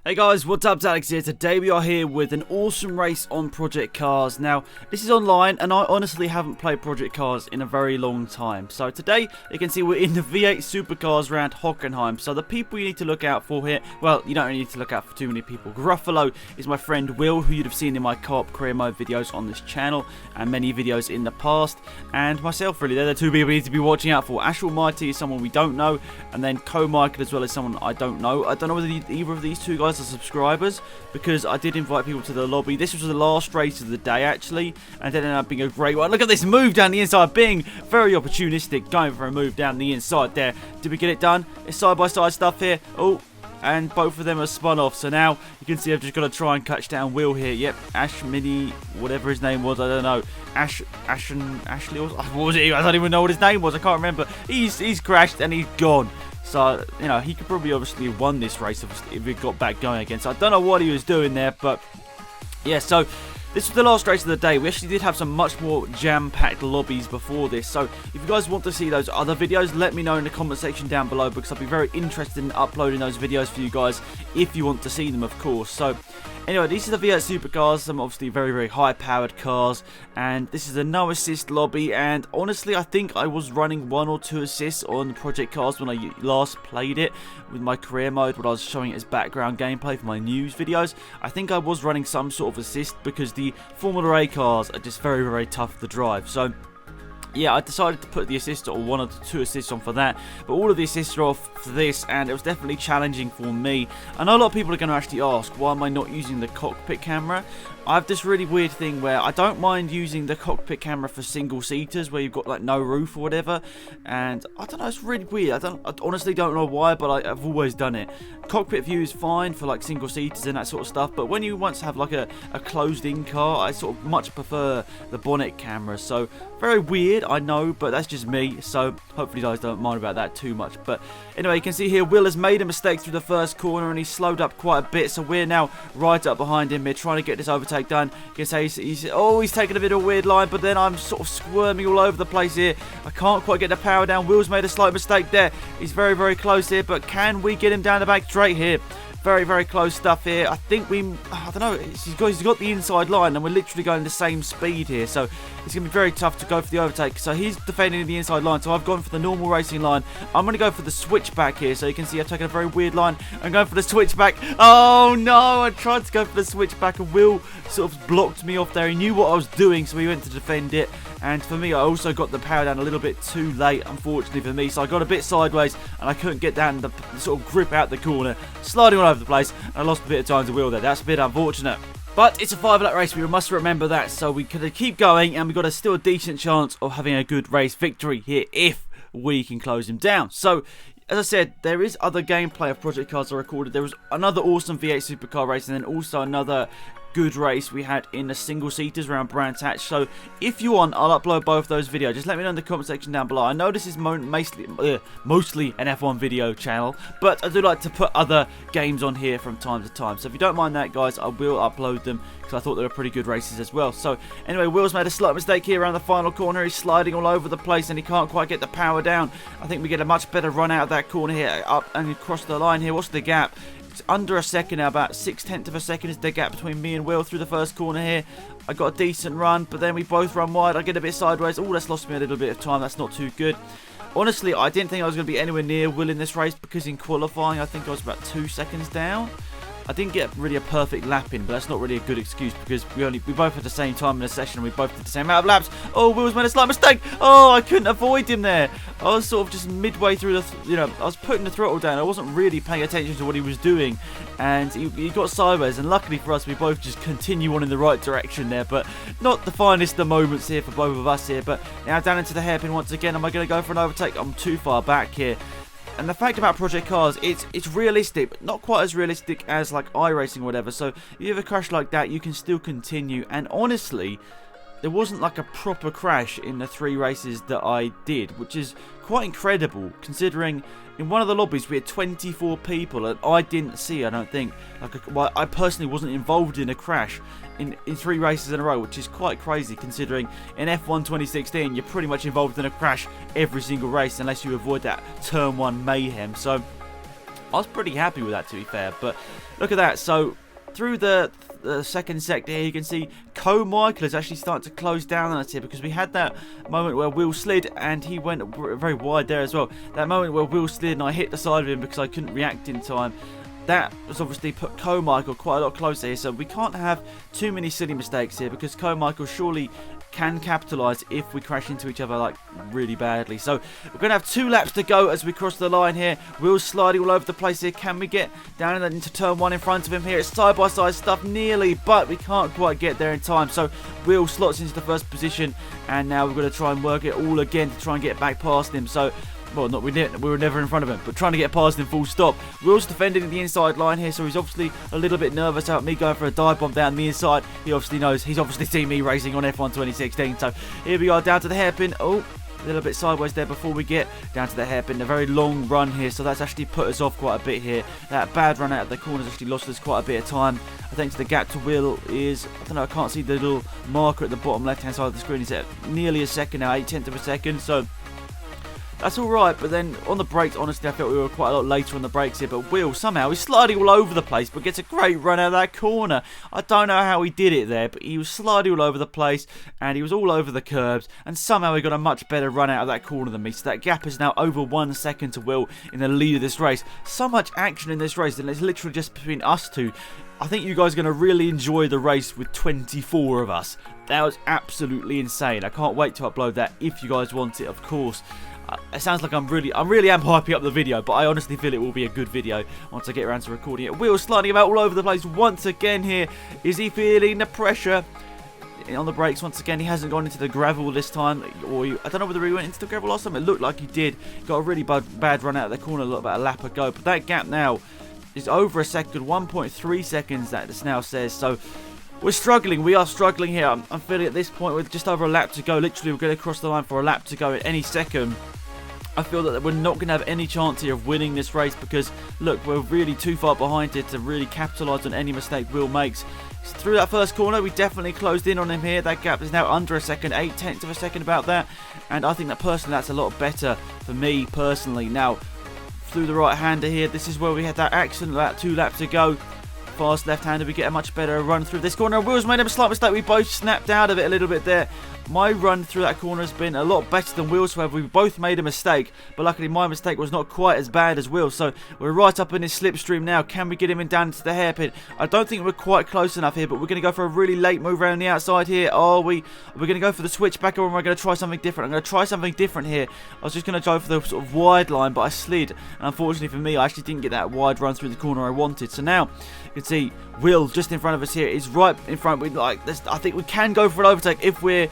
Hey guys, what's up? It's Alex here. Today we are here with an awesome race on Project Cars. Now, this is online and I honestly haven't played Project Cars in a very long time. So today, you can see we're in the V8 Supercars round Hockenheim. So the people you need to look out for here, well, you don't really need to look out for too many people. Gruffalo is my friend Will, who you'd have seen in my co-op career mode videos on this channel and many videos in the past. And myself, really, they're the two people you need to be watching out for. Ash Almighty is someone we don't know, and then Co-Michael as well as someone I don't know. I don't know whether either of these two guys are subscribers, because I did invite people to the lobby. This was the last race of the day actually, and it ended up being a great one. Look at this move down the inside, being very opportunistic, going for a move down the inside there. Did we get it done? It's side by side stuff here. Oh, and both of them are spun off. So now you can see I've just got to try and catch down Will here. Yep, Ash Mini, whatever his name was, I don't know. Ashley, what was it? I don't even know what his name was. I can't remember. He's crashed and he's gone. So, you know, he could probably obviously have won this race if he got back going again. So I don't know what he was doing there, but yeah, so this was the last race of the day. We actually did have some much more jam-packed lobbies before this. So if you guys want to see those other videos, let me know in the comment section down below, because I'll be very interested in uploading those videos for you guys if you want to see them, of course. So anyway, these are the V8 Supercars, some obviously very, very high-powered cars, and this is a no-assist lobby, and honestly, I think I was running 1 or 2 assists on Project Cars when I last played it with my career mode, when I was showing it as background gameplay for my news videos. I think I was running some sort of assist, because the Formula A cars are just very, very tough to drive. So yeah, I decided to put the assist or 1 or 2 assists on for that, but all of the assists are off for this, and it was definitely challenging for me. I know a lot of people are going to actually ask, why am I not using the cockpit camera? I have this really weird thing where I don't mind using the cockpit camera for single seaters where you've got like no roof or whatever, and I don't know, it's really weird. I honestly don't know why, but I've always done it. Cockpit view is fine for like single seaters and that sort of stuff, but when you once have like a closed in car, I sort of much prefer the bonnet camera. So very weird, I know, but that's just me, so hopefully you guys don't mind about that too much. But anyway, you can see here Will has made a mistake through the first corner and he's slowed up quite a bit, so we're now right up behind him. We're trying to get this overtake done. You can say he's taking a bit of a weird line, but then I'm sort of squirming all over the place here. I can't quite get the power down. Will's made a slight mistake there. He's very, very close here, but can we get him down the back straight here? Very, very close stuff here. I think I don't know, he's got the inside line and we're literally going the same speed here, so it's going to be very tough to go for the overtake. So he's defending the inside line, so I've gone for the normal racing line. I'm going to go for the switchback here, so you can see I've taken a very weird line. I'm going for the switchback. Oh no, I tried to go for the switchback and Will sort of blocked me off there. He knew what I was doing, so he went to defend it. And for me, I also got the power down a little bit too late, unfortunately for me. So I got a bit sideways and I couldn't get down the sort of grip out the corner, sliding all over the place. And I lost a bit of time to wheel there. That's a bit unfortunate. But it's a 5-lap race, we must remember that. So we could keep going and we've got still a decent chance of having a good race victory here if we can close him down. So as I said, there is other gameplay of Project Cars I recorded. There was another awesome V8 Supercar race and then also another good race we had in the single seaters around Brands Hatch. So if you want, I'll upload both those videos. Just let me know in the comment section down below. I know this is mostly an F1 video channel, but I do like to put other games on here from time to time. So if you don't mind that, guys, I will upload them because I thought they were pretty good races as well. So anyway, Will's made a slight mistake here around the final corner. He's sliding all over the place and he can't quite get the power down. I think we get a much better run out of that corner here, up and across the line here. What's the gap? It's under a second now, about 0.6 of a second is the gap between me and Will through the first corner here. I got a decent run, but then we both run wide. I get a bit sideways. Oh, that's lost me a little bit of time. That's not too good. Honestly, I didn't think I was going to be anywhere near Will in this race, because in qualifying, I think I was about 2 seconds down. I didn't get really a perfect lap in, but that's not really a good excuse because we both had the same time in the session and we both did the same amount of laps. Oh, Will's made a slight mistake. Oh, I couldn't avoid him there. I was sort of just midway through the, I was putting the throttle down. I wasn't really paying attention to what he was doing, and he got sideways. And luckily for us, we both just continue on in the right direction there. But not the finest of moments here for both of us here. But now down into the hairpin once again. Am I going to go for an overtake? I'm too far back here. And the fact about Project Cars, it's realistic, but not quite as realistic as like iRacing or whatever. So if you have a crash like that, you can still continue. And honestly, there wasn't like a proper crash in the 3 races that I did, which is quite incredible considering in one of the lobbies we had 24 people and I didn't see, I don't think, like I personally wasn't involved in a crash in 3 races in a row, which is quite crazy considering in F1 2016 you're pretty much involved in a crash every single race unless you avoid that turn 1 mayhem. So I was pretty happy with that, to be fair. But look at that. So through the second sector here, you can see Michael is actually starting to close down on us here, because we had that moment where Will slid and he went very wide there as well. That moment where Will slid and I hit the side of him because I couldn't react in time. That was obviously put Michael quite a lot closer here, so we can't have too many silly mistakes here, because Michael surely can capitalise if we crash into each other like really badly. So we're going to have 2 laps to go as we cross the line here. Will's sliding all over the place here. Can we get down into turn 1 in front of him here? It's side-by-side stuff nearly, but we can't quite get there in time. So Will slots into the first position, and now we're going to try and work it all again to try and get back past him. So well, we were never in front of him, but trying to get past him full stop. Will's defending the inside line here, so he's obviously a little bit nervous about me going for a dive bomb down the inside. He obviously knows, he's obviously seen me racing on F1 2016. So here we are down to the hairpin. Oh, a little bit sideways there before we get down to the hairpin. A very long run here, so that's actually put us off quite a bit here. That bad run out of the corners actually lost us quite a bit of time. I think the gap to Will is, I don't know, I can't see the little marker at the bottom left hand side of the screen. It's at nearly a second now, 8/10 of a second. So that's alright, but then on the brakes, honestly, I felt we were quite a lot later on the brakes here. But Will, somehow, he's sliding all over the place, but gets a great run out of that corner. I don't know how he did it there, but he was sliding all over the place, and he was all over the curbs, and somehow he got a much better run out of that corner than me. So that gap is now over 1 second to Will in the lead of this race. So much action in this race, and it's literally just between us two. I think you guys are going to really enjoy the race with 24 of us. That was absolutely insane. I can't wait to upload that if you guys want it, of course. It sounds like I really am hyping up the video, but I honestly feel it will be a good video once I get around to recording it. Will sliding about all over the place once again here. Is he feeling the pressure? On the brakes once again, he hasn't gone into the gravel this time, or I don't know whether he went into the gravel last time. It looked like he did. Got a really bad run out of the corner about a lap ago, but that gap now is over a second, 1.3 seconds that this now says. So we're struggling. We are struggling here. I'm feeling at this point with just over a lap to go. Literally, we're going to cross the line for a lap to go at any second. I feel that we're not going to have any chance here of winning this race, because, look, we're really too far behind it to really capitalise on any mistake Will makes. Through that first corner, we definitely closed in on him here. That gap is now under a second, 8/10 of a second about that. And I think that personally, that's a lot better for me personally. Now, through the right-hander here, this is where we had that accident, about 2 laps to go. Fast left-hander, we get a much better run through this corner. Will's made a slight mistake. We both snapped out of it a little bit there. My run through that corner has been a lot better than Will's, however, we both made a mistake, but luckily my mistake was not quite as bad as Will's, so we're right up in his slipstream now. Can we get him in down into the hairpin? I don't think we're quite close enough here, but we're going to go for a really late move around the outside here. Are we? We're going to go for the switchback, or am I going to try something different? I'm going to try something different here. I was just going to go for the sort of wide line, but I slid, and unfortunately for me, I actually didn't get that wide run through the corner I wanted. So now, you can see Will just in front of us here is right in front. We like this. I think we can go for an overtake if we're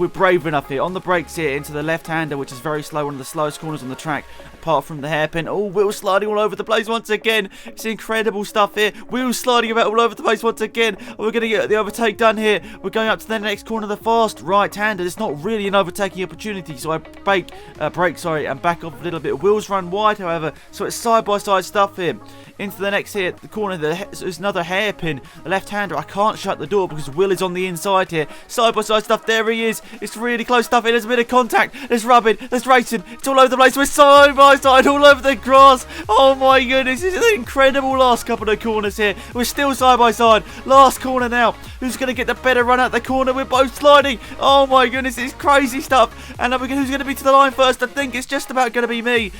brave enough here. On the brakes here into the left-hander, which is very slow, one of the slowest corners on the track, apart from the hairpin. Oh, Will sliding all over the place once again. It's incredible stuff here. Will sliding about all over the place once again. We're going to get the overtake done here. We're going up to the next corner, the fast right-hander. It's not really an overtaking opportunity, so I brake, and back off a little bit. Will's run wide, however, so it's side-by-side stuff here. Into the next here, the corner, there's another hairpin. The left-hander, I can't shut the door because Will is on the inside here. Side-by-side stuff, there he is. It's really close stuff here. There's a bit of contact. There's rubbing. There's racing. It's all over the place. We're side-by-side all over the grass. Oh my goodness, this is an incredible last couple of corners here. We're still side-by-side. Last corner now. Who's going to get the better run out the corner? We're both sliding. Oh my goodness, it's crazy stuff. And who's going to be to the line first? I think it's just about going to be me.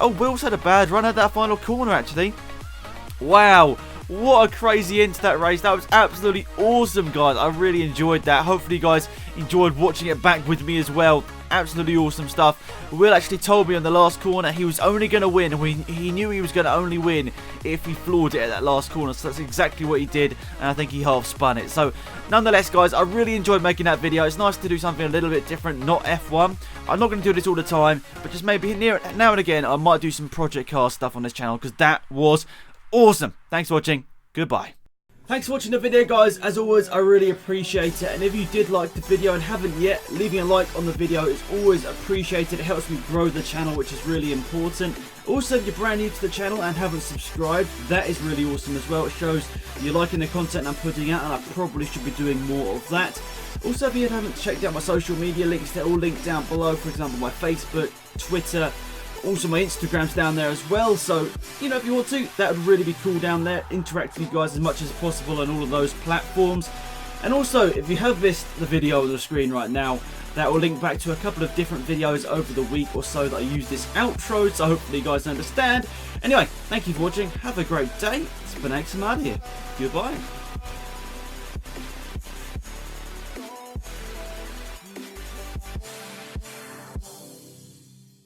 Oh, Will's had a bad run at that final corner, actually. Wow, what a crazy end to that race. That was absolutely awesome, guys. I really enjoyed that. Hopefully you guys enjoyed watching it back with me as well. Absolutely awesome stuff. Will actually told me on the last corner he was only going to win, and he knew he was going to only win if he floored it at that last corner, so that's exactly what he did, and I think he half spun it. So nonetheless, guys, I really enjoyed making that video. It's nice to do something a little bit different, not F1. I'm not going to do this all the time, but just maybe now and again I might do some Project Cars stuff on this channel, because that was awesome. Thanks for watching. Goodbye. Thanks for watching the video, guys. As always, I really appreciate it. And if you did like the video and haven't yet, leaving a like on the video is always appreciated. It helps me grow the channel, which is really important. Also, if you're brand new to the channel and haven't subscribed, that is really awesome as well. It shows you're liking the content I'm putting out, and I probably should be doing more of that. Also, if you haven't checked out my social media links, they're all linked down below. For example, my Facebook, Twitter, Also, my Instagram's down there as well, so, you know, if you want to, that would really be cool down there. Interact with you guys as much as possible on all of those platforms. And also, if you have missed the video on the screen right now, that will link back to a couple of different videos over the week or so that I use this outro, so hopefully you guys understand. Anyway, thank you for watching. Have a great day. It's been X, I'm out of here. Goodbye.